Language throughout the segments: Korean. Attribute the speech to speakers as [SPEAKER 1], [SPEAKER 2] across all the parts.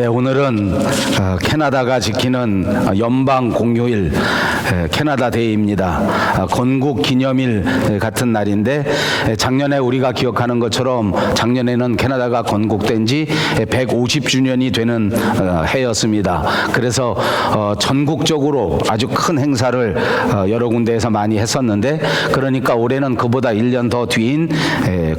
[SPEAKER 1] 예, 오늘은 캐나다가 지키는 연방 공휴일 캐나다 데이입니다. 건국 기념일 같은 날인데 작년에 우리가 기억하는 것처럼 작년에는 캐나다가 건국된 지 150주년이 되는 해였습니다. 그래서 전국적으로 아주 큰 행사를 여러 군데에서 많이 했었는데, 그러니까 올해는 그보다 1년 더 뒤인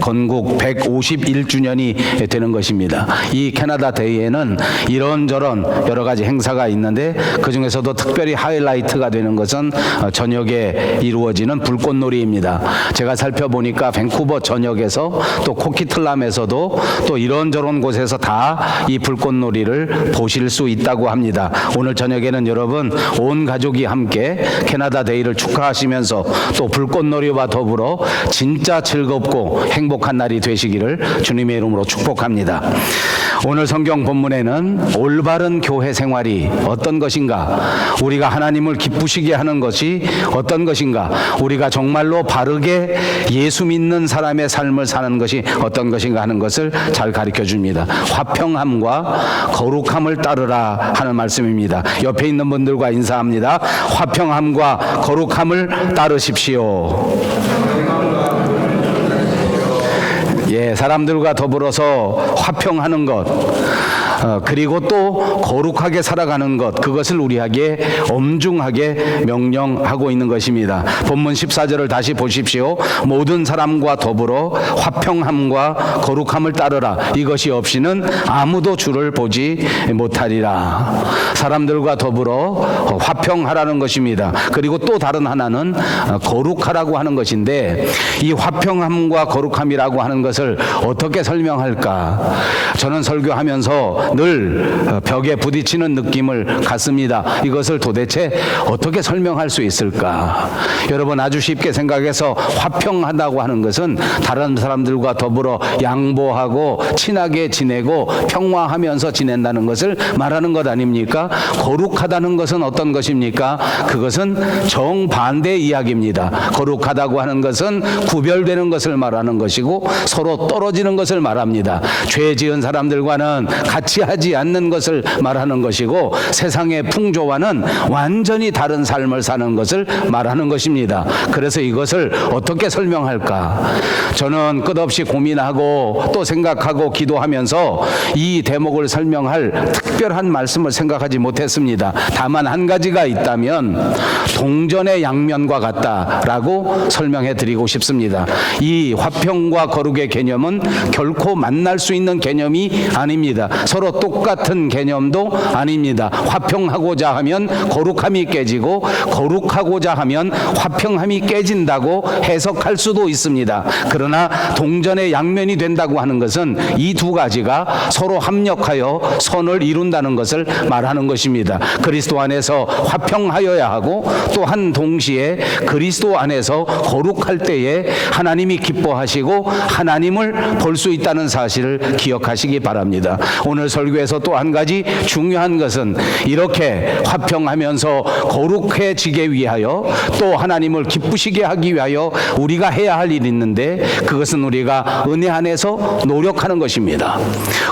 [SPEAKER 1] 건국 151주년이 되는 것입니다. 이 캐나다 데이에는 이런저런 여러 가지 행사가 있는데, 그 중에서도 특별히 하이라이트가 되는 것은 저녁에 이루어지는 불꽃놀이입니다. 제가 살펴보니까 밴쿠버 전역에서 또 코키틀람에서도 또 이런저런 곳에서 다 이 불꽃놀이를 보실 수 있다고 합니다. 오늘 저녁에는 여러분 온 가족이 함께 캐나다 데이를 축하하시면서 또 불꽃놀이와 더불어 진짜 즐겁고 행복한 날이 되시기를 주님의 이름으로 축복합니다. 오늘 성경 본문에는 올바른 교회 생활이 어떤 것인가, 우리가 하나님을 기쁘시게 하는 것이 어떤 것인가, 우리가 정말로 바르게 예수 믿는 사람의 삶을 사는 것이 어떤 것인가 하는 것을 잘 가르쳐 줍니다. 화평함과 거룩함을 따르라 하는 말씀입니다. 옆에 있는 분들과 인사합니다. 화평함과 거룩함을 따르십시오. 예, 사람들과 더불어서 화평하는 것, 그리고 또 거룩하게 살아가는 것, 그것을 우리에게 엄중하게 명령하고 있는 것입니다. 본문 14절을 다시 보십시오. 모든 사람과 더불어 화평함과 거룩함을 따르라. 이것이 없이는 아무도 주를 보지 못하리라. 사람들과 더불어 화평하라는 것입니다. 그리고 또 다른 하나는 거룩하라고 하는 것인데, 이 화평함과 거룩함이라고 하는 것을 어떻게 설명할까? 저는 설교하면서 늘 벽에 부딪히는 느낌을 갖습니다. 이것을 도대체 어떻게 설명할 수 있을까? 여러분, 아주 쉽게 생각해서 화평하다고 하는 것은 다른 사람들과 더불어 양보하고 친하게 지내고 평화하면서 지낸다는 것을 말하는 것 아닙니까? 거룩하다는 것은 어떤 것입니까? 그것은 정반대 이야기입니다. 거룩하다고 하는 것은 구별되는 것을 말하는 것이고 서로 떨어지는 것을 말합니다. 죄 지은 사람들과는 같이 하지 않는 것을 말하는 것이고, 세상의 풍조와는 완전히 다른 삶을 사는 것을 말하는 것입니다. 그래서 이것을 어떻게 설명할까? 저는 끝없이 고민하고 또 생각하고 기도하면서 이 대목을 설명할 특별한 말씀을 생각하지 못했습니다. 다만 한 가지가 있다면 동전의 양면과 같다라고 설명해 드리고 싶습니다. 이 화평과 거룩의 개념은 결코 만날 수 있는 개념이 아닙니다. 서로 똑같은 개념도 아닙니다. 화평하고자 하면 거룩함이 깨지고 거룩하고자 하면 화평함이 깨진다고 해석할 수도 있습니다. 그러나 동전의 양면이 된다고 하는 것은 이 두 가지가 서로 합력하여 선을 이룬다는 것을 말하는 것입니다. 그리스도 안에서 화평하여야 하고, 또한 동시에 그리스도 안에서 거룩할 때에 하나님이 기뻐하시고 하나님을 볼 수 있다는 사실을 기억하시기 바랍니다. 오늘 설교에서 또 한 가지 중요한 것은, 이렇게 화평하면서 거룩해지게 위하여 또 하나님을 기쁘시게 하기 위하여 우리가 해야 할 일이 있는데, 그것은 우리가 은혜 안에서 노력하는 것입니다.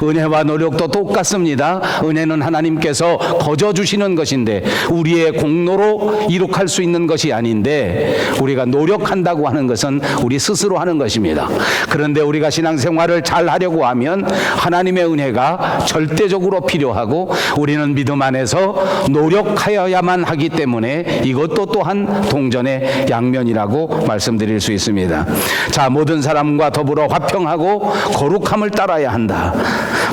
[SPEAKER 1] 은혜와 노력도 똑같습니다. 은혜는 하나님께서 거저 주시는 것인데 우리의 공로로 이룩할 수 있는 것이 아닌데, 우리가 노력한다고 하는 것은 우리 스스로 하는 것입니다. 그런데 우리가 신앙생활을 잘 하려고 하면 하나님의 은혜가 절대적으로 필요하고, 우리는 믿음 안에서 노력하여야만 하기 때문에 이것도 또한 동전의 양면이라고 말씀드릴 수 있습니다. 자, 모든 사람과 더불어 화평하고 거룩함을 따라야 한다.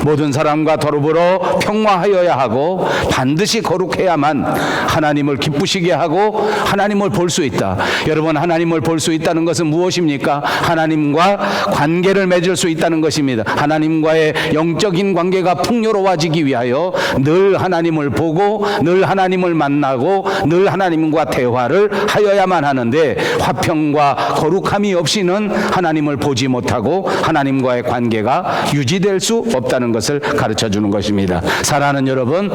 [SPEAKER 1] 모든 사람과 더불어 평화하여야 하고 반드시 거룩해야만 하나님을 기쁘시게 하고 하나님을 볼 수 있다. 여러분, 하나님을 볼 수 있다는 것은 무엇입니까? 하나님과 관계를 맺을 수 있다는 것입니다. 하나님과의 영적인 관계가 풍요로워지기 위하여 늘 하나님을 보고 늘 하나님을 만나고 늘 하나님과 대화를 하여야만 하는데, 화평과 거룩함이 없이는 하나님을 보지 못하고 하나님과의 관계가 유지될 수 없다는 된다는 것을 가르쳐 주는 것입니다. 사랑하는 여러분,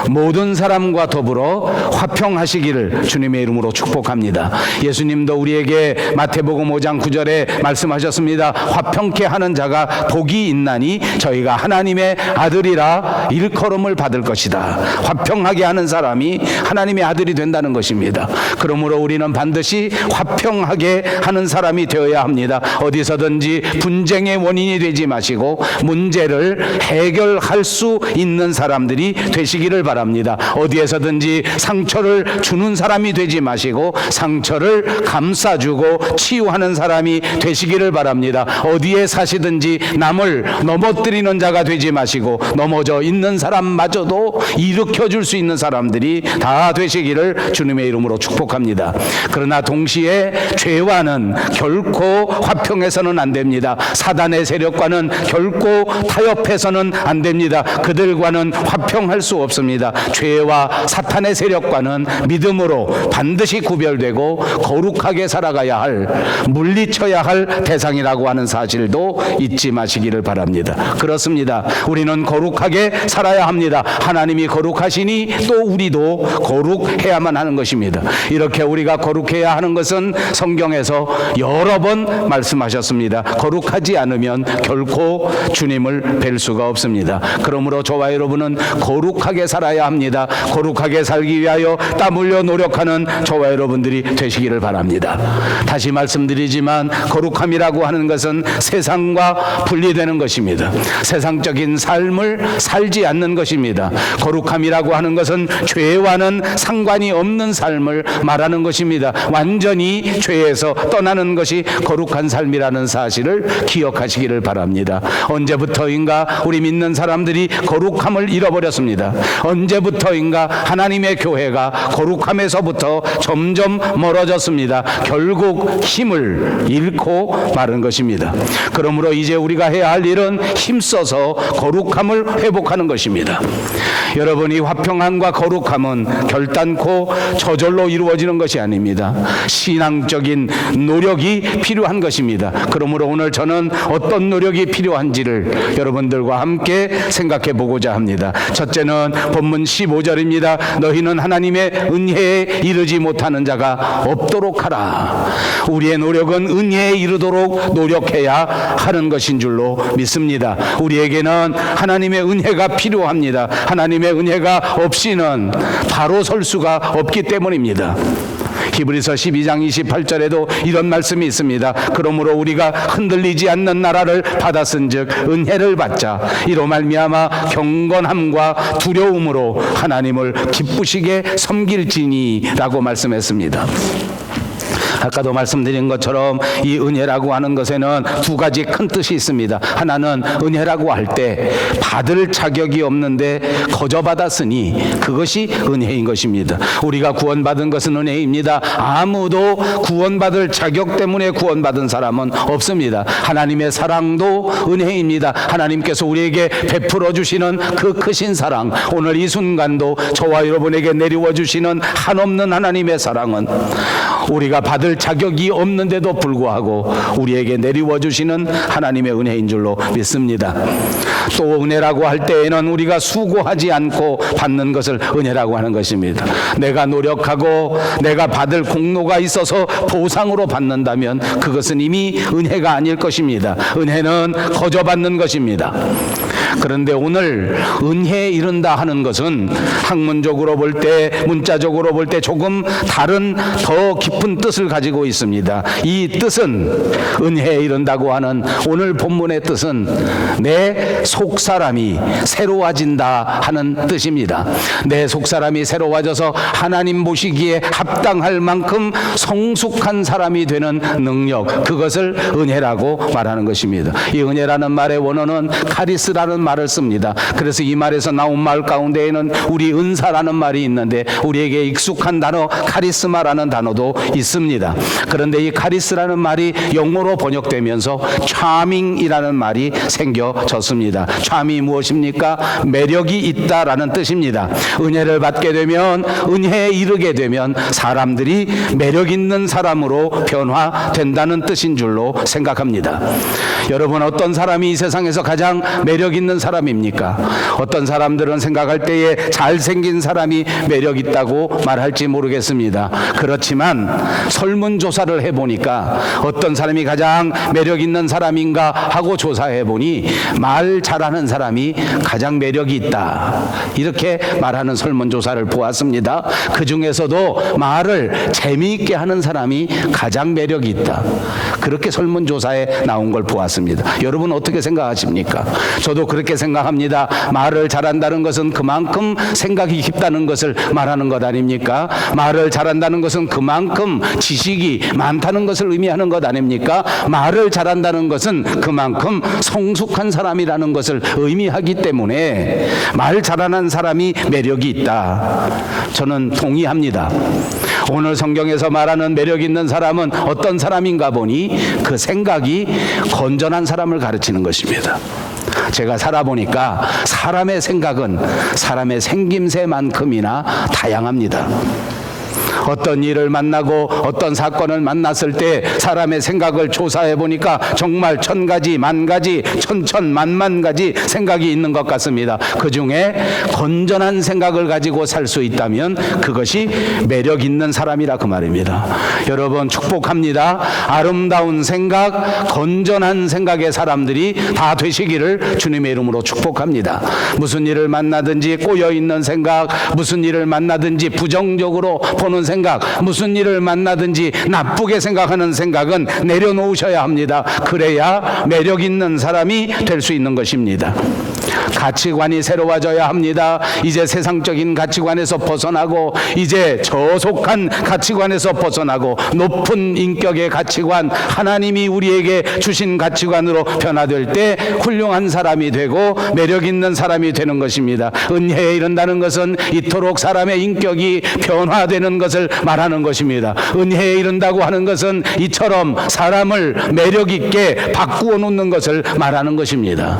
[SPEAKER 1] 모든 사람과 더불어 화평하시기를 주님의 이름으로 축복합니다. 예수님도 우리에게 마태복음 5장 9절에 말씀하셨습니다. 화평케 하는 자가 복이 있나니 저희가 하나님의 아들이라 일컬음을 받을 것이다. 화평하게 하는 사람이 하나님의 아들이 된다는 것입니다. 그러므로 우리는 반드시 화평하게 하는 사람이 되어야 합니다. 어디서든지 분쟁의 원인이 되지 마시고 문제를 해결할 수 있는 사람들이 되시기를 바랍니다. 어디에서든지 상처를 주는 사람이 되지 마시고 상처를 감싸주고 치유하는 사람이 되시기를 바랍니다. 어디에 사시든지 남을 넘어뜨리는 자가 되지 마시고 넘어져 있는 사람마저도 일으켜줄 수 있는 사람들이 다 되시기를 주님의 이름으로 축복합니다. 그러나 동시에 죄와는 결코 화평해서는 안 됩니다. 사단의 세력과는 결코 타협해서는 안 됩니다. 그들과는 화평할 수 없습니다. 죄와 사탄의 세력과는 믿음으로 반드시 구별되고 거룩하게 살아가야 할, 물리쳐야 할 대상이라고 하는 사실도 잊지 마시기를 바랍니다. 그렇습니다. 우리는 거룩하게 살아야 합니다. 하나님이 거룩하시니 또 우리도 거룩해야만 하는 것입니다. 이렇게 우리가 거룩해야 하는 것은 성경에서 여러 번 말씀하셨습니다. 거룩하지 않으면 결코 주님을 뵐 수가 없습니다. 그러므로 저와 여러분은 거룩하게 살아야 합니다. 거룩하게 살기 위하여 땀 흘려 노력하는 저와 여러분들이 되시기를 바랍니다. 다시 말씀드리지만 거룩함이라고 하는 것은 세상과 분리되는 것입니다. 세상적인 삶을 살지 않는 것입니다. 거룩함이라고 하는 것은 죄와는 상관이 없는 삶을 말하는 것입니다. 완전히 죄에서 떠나는 것이 거룩한 삶이라는 사실을 기억하시기를 바랍니다. 언제부터인가 우리 믿는 사람들이 거룩함을 잃어버렸습니다. 언제부터인가 하나님의 교회가 거룩함에서부터 점점 멀어졌습니다. 결국 힘을 잃고 마른 것입니다. 그러므로 이제 우리가 해야 할 일은 힘써서 거룩함을 회복하는 것입니다. 여러분, 이 화평함과 거룩함은 결단코 저절로 이루어지는 것이 아닙니다. 신앙적인 노력이 필요한 것입니다. 그러므로 오늘 저는 어떤 노력이 필요한지를 여러분들과 함께 생각해 보고자 합니다. 첫째는 본문 15절입니다. 너희는 하나님의 은혜에 이르지 못하는 자가 없도록 하라. 우리의 노력은 은혜에 이르도록 노력해야 하는 것인 줄로 믿습니다. 우리에게는 하나님의 은혜가 필요합니다. 하나님의 은혜가 없이는 바로 설 수가 없기 때문입니다. 히브리서 12장 28절에도 이런 말씀이 있습니다. 그러므로 우리가 흔들리지 않는 나라를 받았은즉 은혜를 받자. 이로 말미암아 경건함과 두려움으로 하나님을 기쁘시게 섬길지니라고 말씀했습니다. 아까도 말씀드린 것처럼 이 은혜라고 하는 것에는 두 가지 큰 뜻이 있습니다. 하나는 은혜라고 할 때 받을 자격이 없는데 거저 받았으니 그것이 은혜인 것입니다. 우리가 구원받은 것은 은혜입니다. 아무도 구원받을 자격 때문에 구원받은 사람은 없습니다. 하나님의 사랑도 은혜입니다. 하나님께서 우리에게 베풀어 주시는 그 크신 사랑, 오늘 이 순간도 저와 여러분에게 내리워 주시는 한없는 하나님의 사랑은 우리가 받을 자격이 없는데도 불구하고 우리에게 내리워 주시는 하나님의 은혜인 줄로 믿습니다. 또 은혜라고 할 때에는 우리가 수고하지 않고 받는 것을 은혜라고 하는 것입니다. 내가 노력하고 내가 받을 공로가 있어서 보상으로 받는다면 그것은 이미 은혜가 아닐 것입니다. 은혜는 거저 받는 것입니다. 그런데 오늘 은혜에 이른다 하는 것은 학문적으로 볼 때, 문자적으로 볼 때 조금 다른 더 깊은 뜻을 가지고 있습니다. 이 뜻은, 은혜에 이른다고 하는 오늘 본문의 뜻은 내 속사람이 새로워진다 하는 뜻입니다. 내 속사람이 새로워져서 하나님 보시기에 합당할 만큼 성숙한 사람이 되는 능력, 그것을 은혜라고 말하는 것입니다. 이 은혜라는 말의 원어는 카리스라는 말을 씁니다. 그래서 이 말에서 나온 말 가운데에는 우리 은사라는 말이 있는데 우리에게 익숙한 단어 카리스마라는 단어도 있습니다. 그런데 이 카리스라는 말이 영어로 번역되면서 charming이라는 말이 생겨졌습니다. charm이 무엇입니까? 매력이 있다라는 뜻입니다. 은혜를 받게 되면, 은혜에 이르게 되면 사람들이 매력 있는 사람으로 변화된다는 뜻인 줄로 생각합니다. 여러분, 어떤 사람이 이 세상에서 가장 매력 있는 있는 사람입니까? 어떤 사람들은 생각할 때에 잘생긴 사람이 매력 있다고 말할지 모르겠습니다. 그렇지만 설문조사를 해보니까 어떤 사람이 가장 매력 있는 사람인가 하고 조사해보니 말 잘하는 사람이 가장 매력이 있다, 이렇게 말하는 설문조사를 보았습니다. 그 중에서도 말을 재미있게 하는 사람이 가장 매력이 있다, 그렇게 설문조사에 나온 걸 보았습니다. 여러분 어떻게 생각하십니까? 저도 그렇게 생각합니다. 말을 잘한다는 것은 그만큼 생각이 깊다는 것을 말하는 것 아닙니까? 말을 잘한다는 것은 그만큼 지식이 많다는 것을 의미하는 것 아닙니까? 말을 잘한다는 것은 그만큼 성숙한 사람이라는 것을 의미하기 때문에 말 잘하는 사람이 매력이 있다, 저는 동의합니다. 오늘 성경에서 말하는 매력 있는 사람은 어떤 사람인가 보니 그 생각이 건전한 사람을 가르치는 것입니다. 제가 살아보니까 사람의 생각은 사람의 생김새만큼이나 다양합니다. 어떤 일을 만나고 어떤 사건을 만났을 때 사람의 생각을 조사해 보니까 정말 천 가지, 만 가지, 천천만만 가지 생각이 있는 것 같습니다. 그 중에 건전한 생각을 가지고 살 수 있다면 그것이 매력 있는 사람이라 그 말입니다. 여러분 축복합니다. 아름다운 생각, 건전한 생각의 사람들이 다 되시기를 주님의 이름으로 축복합니다. 무슨 일을 만나든지 꼬여있는 생각, 무슨 일을 만나든지 부정적으로 보는 생각, 무슨 일을 만나든지 나쁘게 생각하는 생각은 내려놓으셔야 합니다. 그래야 매력 있는 사람이 될 수 있는 것입니다. 가치관이 새로워져야 합니다. 이제 세상적인 가치관에서 벗어나고 이제 저속한 가치관에서 벗어나고 높은 인격의 가치관, 하나님이 우리에게 주신 가치관으로 변화될 때 훌륭한 사람이 되고 매력 있는 사람이 되는 것입니다. 은혜에 이른다는 것은 이토록 사람의 인격이 변화되는 것을 말하는 것입니다. 은혜에 이른다고 하는 것은 이처럼 사람을 매력 있게 바꾸어 놓는 것을 말하는 것입니다.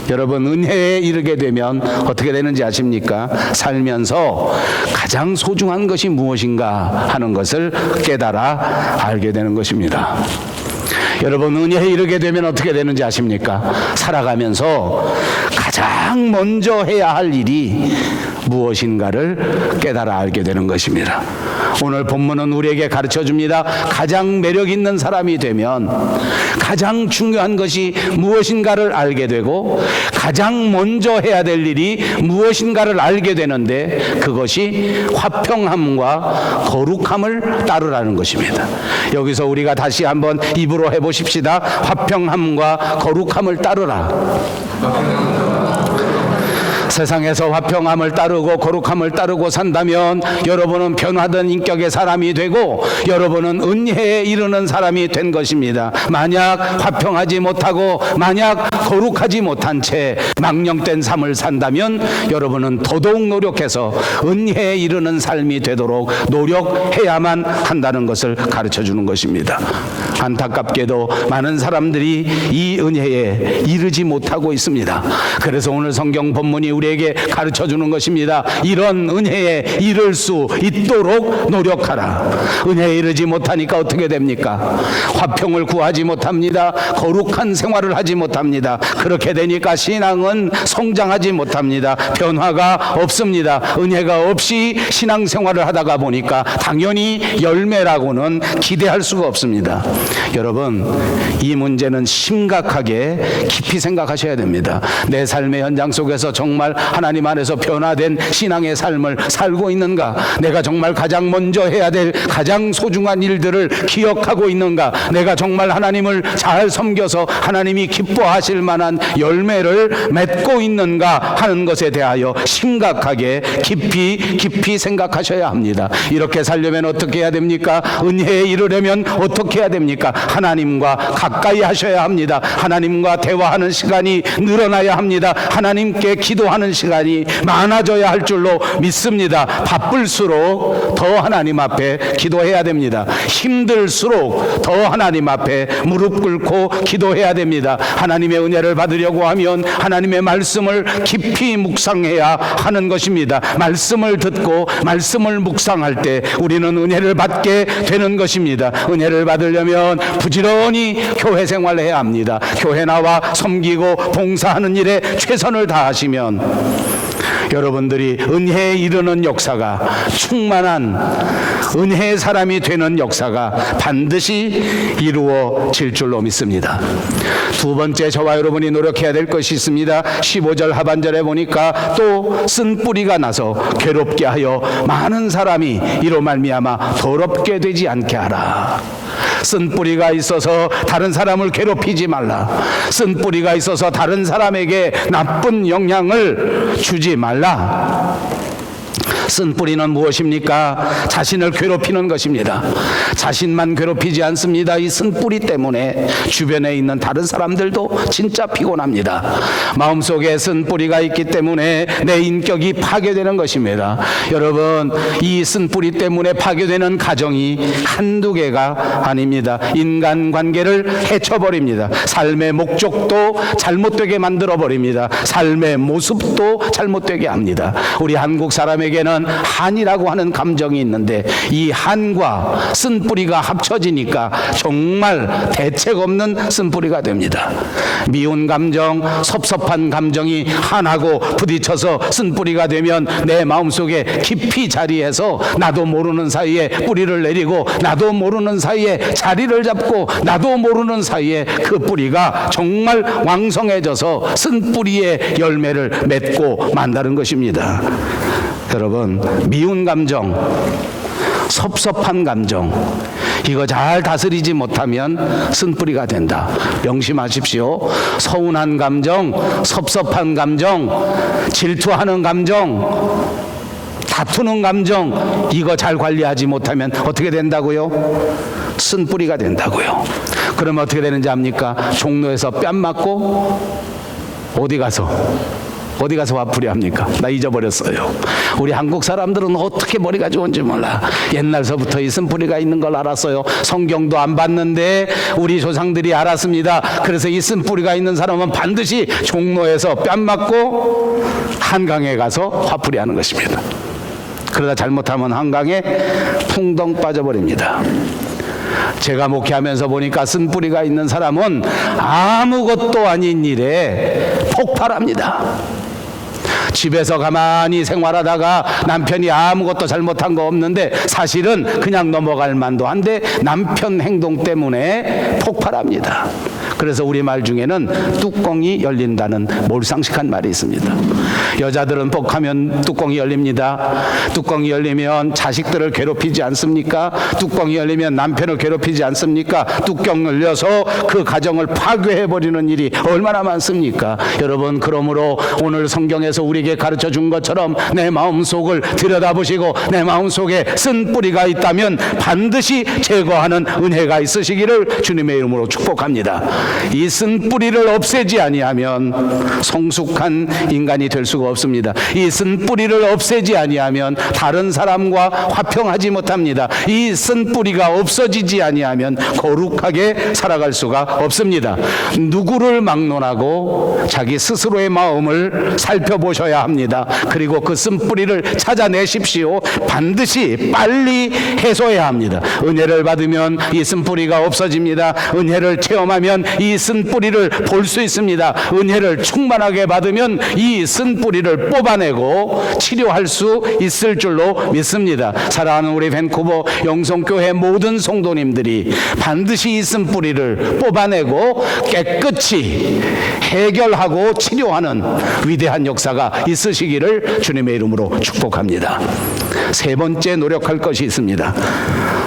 [SPEAKER 1] 여러분 은혜에 이르게 되면 어떻게 되는지 아십니까? 살면서 가장 소중한 것이 무엇인가 하는 것을 깨달아 알게 되는 것입니다. 여러분 은혜에 이르게 되면 어떻게 되는지 아십니까? 살아가면서 가장 먼저 해야 할 일이 무엇인가를 깨달아 알게 되는 것입니다. 오늘 본문은 우리에게 가르쳐 줍니다. 가장 매력 있는 사람이 되면 가장 중요한 것이 무엇인가를 알게 되고 가장 먼저 해야 될 일이 무엇인가를 알게 되는데 그것이 화평함과 거룩함을 따르라는 것입니다. 여기서 우리가 다시 한번 입으로 해보십시다. 화평함과 거룩함을 따르라. 세상에서 화평함을 따르고 거룩함을 따르고 산다면 여러분은 변화된 인격의 사람이 되고 여러분은 은혜에 이르는 사람이 된 것입니다. 만약 화평하지 못하고 만약 거룩하지 못한 채 망령된 삶을 산다면 여러분은 더더욱 노력해서 은혜에 이르는 삶이 되도록 노력해야만 한다는 것을 가르쳐 주는 것입니다. 안타깝게도 많은 사람들이 이 은혜에 이르지 못하고 있습니다. 그래서 오늘 성경 본문이 우리에게 가르쳐 주는 것입니다. 이런 은혜에 이를 수 있도록 노력하라. 은혜에 이르지 못하니까 어떻게 됩니까? 화평을 구하지 못합니다. 거룩한 생활을 하지 못합니다. 그렇게 되니까 신앙은 성장하지 못합니다. 변화가 없습니다. 은혜가 없이 신앙생활을 하다가 보니까 당연히 열매라고는 기대할 수가 없습니다. 여러분 이 문제는 심각하게 깊이 생각하셔야 됩니다. 내 삶의 현장 속에서 정말 하나님 안에서 변화된 신앙의 삶을 살고 있는가? 내가 정말 가장 먼저 해야 될 가장 소중한 일들을 기억하고 있는가? 내가 정말 하나님을 잘 섬겨서 하나님이 기뻐하실 만한 열매를 맺고 있는가 하는 것에 대하여 심각하게 깊이 생각하셔야 합니다. 이렇게 살려면 어떻게 해야 됩니까? 은혜에 이르려면 어떻게 해야 됩니까? 하나님과 가까이 하셔야 합니다. 하나님과 대화하는 시간이 늘어나야 합니다. 하나님께 기도하는 기도하는 시간이 많아져야 할 줄로 믿습니다. 바쁠수록 더 하나님 앞에 기도해야 됩니다. 힘들수록 더 하나님 앞에 무릎 꿇고 기도해야 됩니다. 하나님의 은혜를 받으려고 하면 하나님의 말씀을 깊이 묵상해야 하는 것입니다. 말씀을 듣고 말씀을 묵상할 때 우리는 은혜를 받게 되는 것입니다. 은혜를 받으려면 부지런히 교회 생활을 해야 합니다. 교회 나와 섬기고 봉사하는 일에 최선을 다하시면 여러분들이 은혜에 이르는 역사가, 충만한 은혜의 사람이 되는 역사가 반드시 이루어질 줄로 믿습니다. 두 번째, 저와 여러분이 노력해야 될 것이 있습니다. 15절 하반절에 보니까 또 쓴 뿌리가 나서 괴롭게 하여 많은 사람이 이로 말미암아 더럽게 되지 않게 하라. 쓴 뿌리가 있어서 다른 사람을 괴롭히지 말라. 쓴 뿌리가 있어서 다른 사람에게 나쁜 영향을 주지 말라. 쓴 뿌리는 무엇입니까? 자신을 괴롭히는 것입니다. 자신만 괴롭히지 않습니다. 이 쓴 뿌리 때문에 주변에 있는 다른 사람들도 진짜 피곤합니다. 마음속에 쓴 뿌리가 있기 때문에 내 인격이 파괴되는 것입니다. 여러분, 이 쓴 뿌리 때문에 파괴되는 가정이 한두 개가 아닙니다. 인간관계를 해쳐버립니다. 삶의 목적도 잘못되게 만들어버립니다. 삶의 모습도 잘못되게 합니다. 우리 한국 사람에게는 한이라고 하는 감정이 있는데 이 한과 쓴뿌리가 합쳐지니까 정말 대책 없는 쓴뿌리가 됩니다. 미운 감정, 섭섭한 감정이 한하고 부딪혀서 쓴뿌리가 되면 내 마음속에 깊이 자리해서 나도 모르는 사이에 뿌리를 내리고 나도 모르는 사이에 자리를 잡고 나도 모르는 사이에 그 뿌리가 정말 왕성해져서 쓴뿌리의 열매를 맺고 만다는 것입니다. 여러분, 미운 감정, 섭섭한 감정, 이거 잘 다스리지 못하면 쓴뿌리가 된다. 명심하십시오. 서운한 감정, 섭섭한 감정, 질투하는 감정, 다투는 감정, 이거 잘 관리하지 못하면 어떻게 된다고요? 쓴뿌리가 된다고요. 그러면 어떻게 되는지 압니까? 종로에서 뺨 맞고 어디 가서 화풀이 합니까? 나 잊어버렸어요. 우리 한국 사람들은 어떻게 머리가 좋은지 몰라. 옛날서부터 이 쓴뿌리가 있는 걸 알았어요. 성경도 안 봤는데 우리 조상들이 알았습니다. 그래서 이 쓴뿌리가 있는 사람은 반드시 종로에서 뺨 맞고 한강에 가서 화풀이 하는 것입니다. 그러다 잘못하면 한강에 풍덩 빠져버립니다. 제가 목회하면서 보니까 쓴뿌리가 있는 사람은 아무것도 아닌 일에 폭발합니다. 집에서 가만히 생활하다가 남편이 아무것도 잘못한 거 없는데 사실은 그냥 넘어갈 만도 한데 남편 행동 때문에 폭발합니다. 그래서 우리말 중에는 뚜껑이 열린다는 몰상식한 말이 있습니다. 여자들은 복하면 뚜껑이 열립니다. 뚜껑이 열리면 자식들을 괴롭히지 않습니까? 뚜껑이 열리면 남편을 괴롭히지 않습니까? 뚜껑 열려서 그 가정을 파괴해버리는 일이 얼마나 많습니까? 여러분, 그러므로 오늘 성경에서 우리에게 가르쳐 준 것처럼 내 마음속을 들여다보시고 내 마음속에 쓴 뿌리가 있다면 반드시 제거하는 은혜가 있으시기를 주님의 이름으로 축복합니다. 이 쓴 뿌리를 없애지 아니하면 성숙한 인간이 될 수가 없습니다. 이 쓴 뿌리를 없애지 아니하면 다른 사람과 화평하지 못합니다. 이 쓴 뿌리가 없어지지 아니하면 거룩하게 살아갈 수가 없습니다. 누구를 막론하고 자기 스스로의 마음을 살펴보셔야 합니다. 그리고 그 쓴 뿌리를 찾아내십시오. 반드시 빨리 해소해야 합니다. 은혜를 받으면 이 쓴 뿌리가 없어집니다. 은혜를 체험하면 이 쓴 뿌리를 볼 수 있습니다. 은혜를 충만하게 받으면 이 쓴 뿌리를 뽑아내고 치료할 수 있을 줄로 믿습니다. 사랑하는 우리 밴쿠버 영성교회 모든 성도님들이 반드시 이 쓴 뿌리를 뽑아내고 깨끗이 해결하고 치료하는 위대한 역사가 있으시기를 주님의 이름으로 축복합니다. 세 번째, 노력할 것이 있습니다.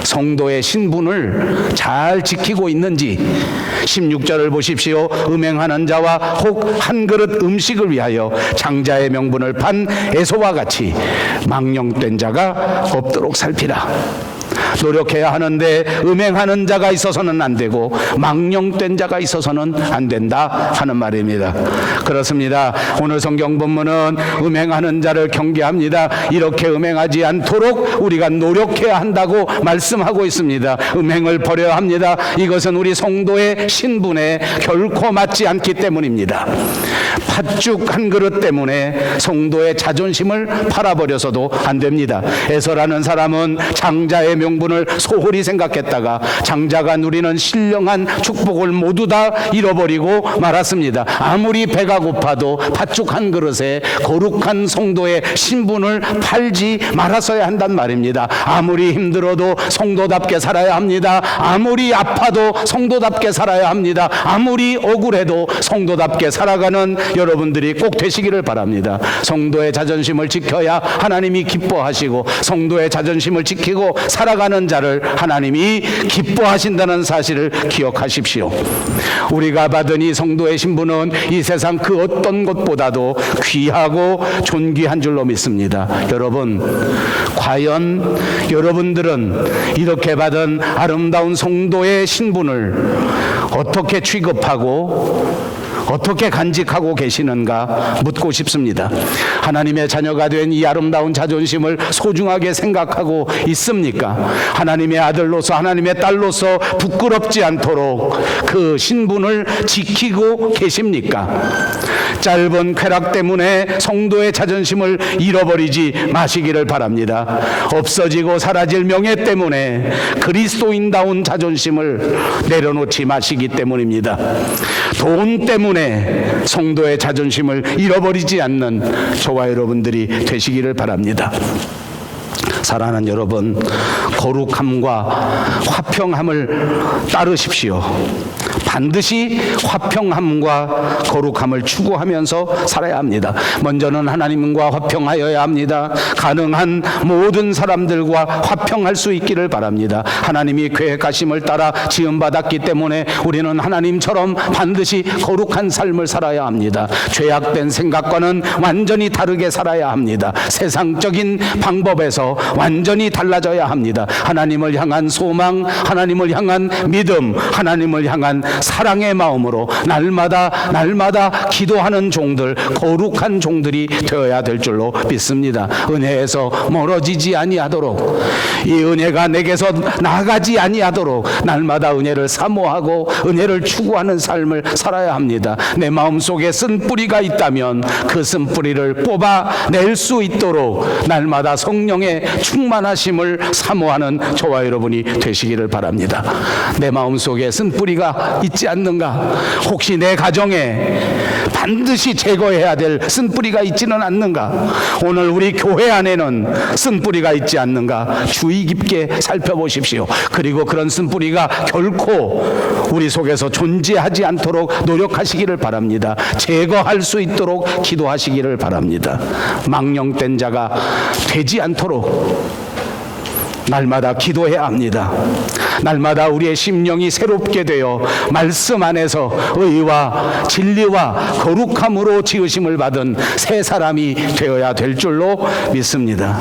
[SPEAKER 1] 성도의 신분을 잘 지키고 있는지 16절을 보십시오. 음행하는 자와 혹 한 그릇 음식을 위하여 장자의 명분을 판 에서와 같이 망령된 자가 없도록 살피라. 노력해야 하는데 음행하는 자가 있어서는 안 되고 망령된 자가 있어서는 안 된다 하는 말입니다. 그렇습니다. 오늘 성경 본문은 음행하는 자를 경계합니다. 이렇게 음행하지 않도록 우리가 노력해야 한다고 말씀하고 있습니다. 음행을 버려야 합니다. 이것은 우리 성도의 신분에 결코 맞지 않기 때문입니다. 팥죽 한 그릇 때문에 성도의 자존심을 팔아버려서도 안 됩니다. 에서라는 사람은 장자의 명분을 소홀히 생각했다가 장자가 누리는 신령한 축복을 모두 다 잃어버리고 말았습니다. 아무리 배가 고파도 팥죽 한 그릇에 거룩한 성도의 신분을 팔지 말았어야 한단 말입니다. 아무리 힘들어도 성도답게 살아야 합니다. 아무리 아파도 성도답게 살아야 합니다. 아무리 억울해도 성도답게 살아가는 여러분들이 꼭 되시기를 바랍니다. 성도의 자존심을 지켜야 하나님이 기뻐하시고 성도의 자존심을 지키고 살아가는 자를 하나님이 기뻐하신다는 사실을 기억하십시오. 우리가 받은 이 성도의 신분은 이 세상 그 어떤 것보다도 귀하고 존귀한 줄로 믿습니다. 여러분, 과연 여러분들은 이렇게 받은 아름다운 성도의 신분을 어떻게 취급하고 어떻게 간직하고 계시는가 묻고 싶습니다. 하나님의 자녀가 된 이 아름다운 자존심을 소중하게 생각하고 있습니까? 하나님의 아들로서 하나님의 딸로서 부끄럽지 않도록 그 신분을 지키고 계십니까? 짧은 쾌락 때문에 성도의 자존심을 잃어버리지 마시기를 바랍니다. 없어지고 사라질 명예 때문에 그리스도인다운 자존심을 내려놓지 마시기 때문입니다. 돈 때문에 성도의 자존심을 잃어버리지 않는 저와 여러분들이 되시기를 바랍니다. 사랑하는 여러분, 거룩함과 화평함을 따르십시오. 반드시 화평함과 거룩함을 추구하면서 살아야 합니다. 먼저는 하나님과 화평하여야 합니다. 가능한 모든 사람들과 화평할 수 있기를 바랍니다. 하나님이 계획하심을 따라 지음받았기 때문에 우리는 하나님처럼 반드시 거룩한 삶을 살아야 합니다. 죄악된 생각과는 완전히 다르게 살아야 합니다. 세상적인 방법에서 완전히 달라져야 합니다. 하나님을 향한 소망, 하나님을 향한 믿음, 하나님을 향한 사랑의 마음으로 날마다 기도하는 종들, 거룩한 종들이 되어야 될 줄로 믿습니다. 은혜에서 멀어지지 아니하도록, 이 은혜가 내게서 나가지 아니하도록 날마다 은혜를 사모하고 은혜를 추구하는 삶을 살아야 합니다. 내 마음속에 쓴 뿌리가 있다면 그 쓴 뿌리를 뽑아낼 수 있도록 날마다 성령의 충만하심을 사모하는 저와 여러분이 되시기를 바랍니다. 내 마음속에 쓴 뿌리가 있지 않는가? 혹시 내 가정에 반드시 제거해야 될 쓴뿌리가 있지는 않는가? 오늘 우리 교회 안에는 쓴뿌리가 있지 않는가? 주의 깊게 살펴보십시오. 그리고 그런 쓴뿌리가 결코 우리 속에서 존재하지 않도록 노력하시기를 바랍니다. 제거할 수 있도록 기도하시기를 바랍니다. 망령된 자가 되지 않도록 날마다 기도해야 합니다. 날마다 우리의 심령이 새롭게 되어 말씀 안에서 의와 진리와 거룩함으로 지으심을 받은 새 사람이 되어야 될 줄로 믿습니다.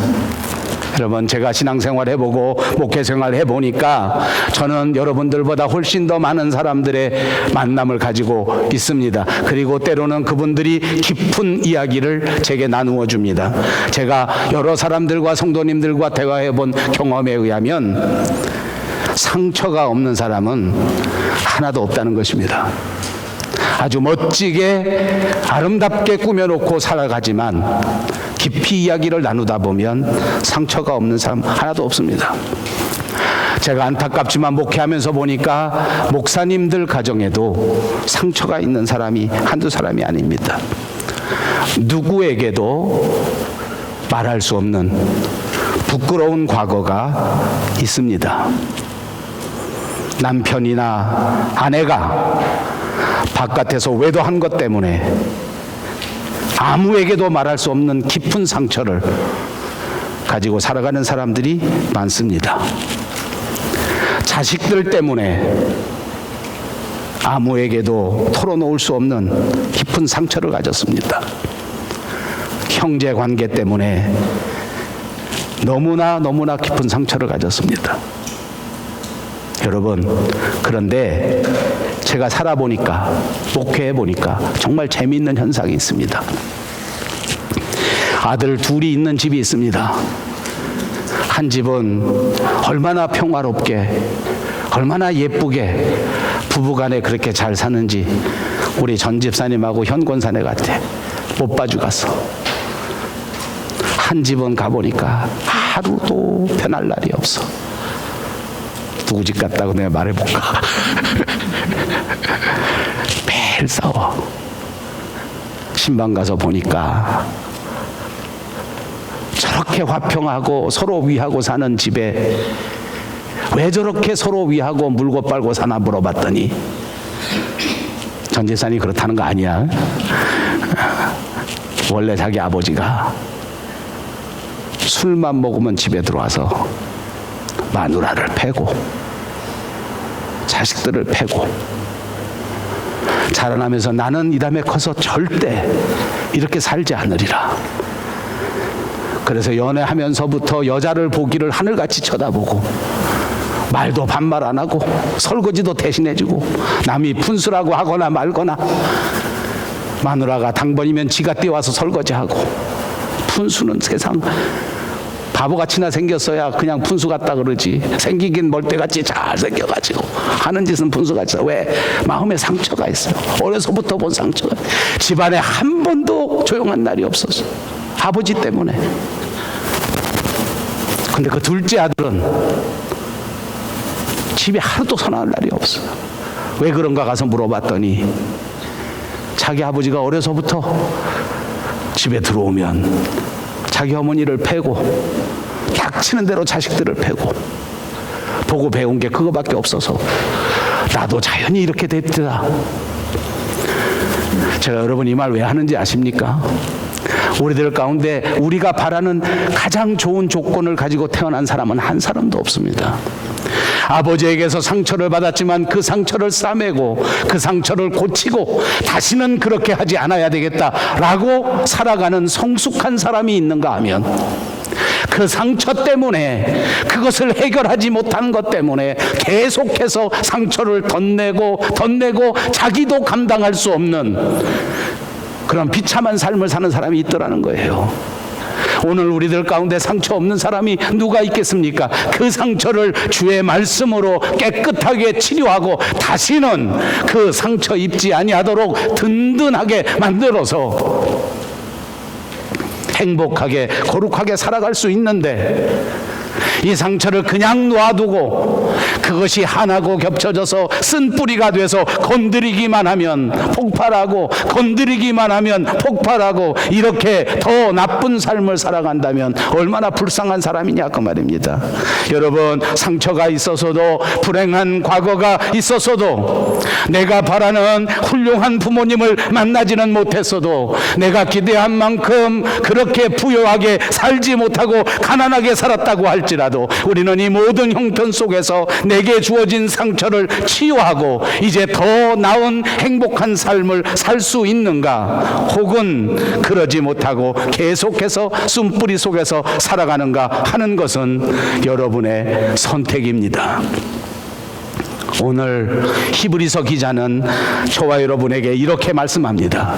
[SPEAKER 1] 여러분, 제가 신앙생활 해보고 목회생활 해보니까 저는 여러분들보다 훨씬 더 많은 사람들의 만남을 가지고 있습니다. 그리고 때로는 그분들이 깊은 이야기를 제게 나누어 줍니다. 제가 여러 사람들과 성도님들과 대화해본 경험에 의하면 상처가 없는 사람은 하나도 없다는 것입니다. 아주 멋지게 아름답게 꾸며놓고 살아가지만 깊이 이야기를 나누다 보면 상처가 없는 사람 하나도 없습니다. 제가 안타깝지만 목회하면서 보니까 목사님들 가정에도 상처가 있는 사람이 한두 사람이 아닙니다. 누구에게도 말할 수 없는 부끄러운 과거가 있습니다. 남편이나 아내가 바깥에서 외도한 것 때문에 아무에게도 말할 수 없는 깊은 상처를 가지고 살아가는 사람들이 많습니다. 자식들 때문에 아무에게도 털어놓을 수 없는 깊은 상처를 가졌습니다. 형제 관계 때문에 너무나 깊은 상처를 가졌습니다. 여러분, 그런데 제가 살아보니까, 목회해보니까 정말 재미있는 현상이 있습니다. 아들 둘이 있는 집이 있습니다. 한 집은 얼마나 평화롭게, 얼마나 예쁘게 부부간에 그렇게 잘 사는지 우리 전 집사님하고 현 권사네 같아. 못 봐주갔어. 한 집은 가보니까 하루도 편할 날이 없어. 누구 집 같다고 내가 말해볼까? 매일 싸워. 신방 가서 보니까 저렇게 화평하고 서로 위하고 사는 집에 왜 저렇게 서로 위하고 물고 빨고 사나 물어봤더니 전 집사님이 그렇다는 거 아니야. 원래 자기 아버지가 술만 먹으면 집에 들어와서 마누라를 패고 자식들을 패고 자라나면서 나는 이 다음에 커서 절대 이렇게 살지 않으리라. 그래서 연애하면서부터 여자를 보기를 하늘같이 쳐다보고 말도 반말 안 하고 설거지도 대신해주고 남이 분수라고 하거나 말거나 마누라가 당번이면 지가 뛰어와서 설거지하고 분수는 세상 바보같이나 생겼어야 그냥 분수 같다 그러지. 생기긴 멀때같이 잘 생겨가지고 하는 짓은 분수같이. 왜? 마음에 상처가 있어요. 어려서부터 본 상처가. 집안에 한 번도 조용한 날이 없었어. 아버지 때문에. 근데 그 둘째 아들은 집에 하루도 선할 날이 없어. 왜 그런가 가서 물어봤더니 자기 아버지가 어려서부터 집에 들어오면 자기 어머니를 패고 닥치는 대로 자식들을 패고 보고 배운 게 그거밖에 없어서 나도 자연히 이렇게 됐다. 제가 여러분 이 말 왜 하는지 아십니까? 우리들 가운데 우리가 바라는 가장 좋은 조건을 가지고 태어난 사람은 한 사람도 없습니다. 아버지에게서 상처를 받았지만 그 상처를 싸매고 그 상처를 고치고 다시는 그렇게 하지 않아야 되겠다라고 살아가는 성숙한 사람이 있는가 하면 그 상처 때문에 그것을 해결하지 못한 것 때문에 계속해서 상처를 덧내고 자기도 감당할 수 없는 그런 비참한 삶을 사는 사람이 있더라는 거예요. 오늘 우리들 가운데 상처 없는 사람이 누가 있겠습니까? 그 상처를 주의 말씀으로 깨끗하게 치료하고 다시는 그 상처 입지 아니하도록 든든하게 만들어서 행복하게 거룩하게 살아갈 수 있는데 이 상처를 그냥 놔두고 그것이 하나고 겹쳐져서 쓴뿌리가 돼서 건드리기만 하면 폭발하고 건드리기만 하면 폭발하고 이렇게 더 나쁜 삶을 살아간다면 얼마나 불쌍한 사람이냐 그 말입니다. 여러분 상처가 있어서도 불행한 과거가 있었어도 내가 바라는 훌륭한 부모님을 만나지는 못했어도 내가 기대한 만큼 그렇게 부유하게 살지 못하고 가난하게 살았다고 할지라도 우리는 이 모든 형편 속에서 내게 주어진 상처를 치유하고 이제 더 나은 행복한 삶을 살 수 있는가 혹은 그러지 못하고 계속해서 숨뿌리 속에서 살아가는가 하는 것은 여러분의 선택입니다. 오늘 히브리서 기자는 저와 여러분에게 이렇게 말씀합니다.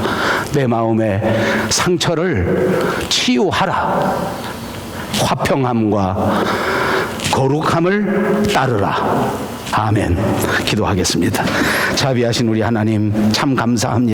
[SPEAKER 1] 내 마음의 상처를 치유하라. 화평함과 거룩함을 따르라. 아멘. 기도하겠습니다. 자비하신 우리 하나님 참 감사합니다.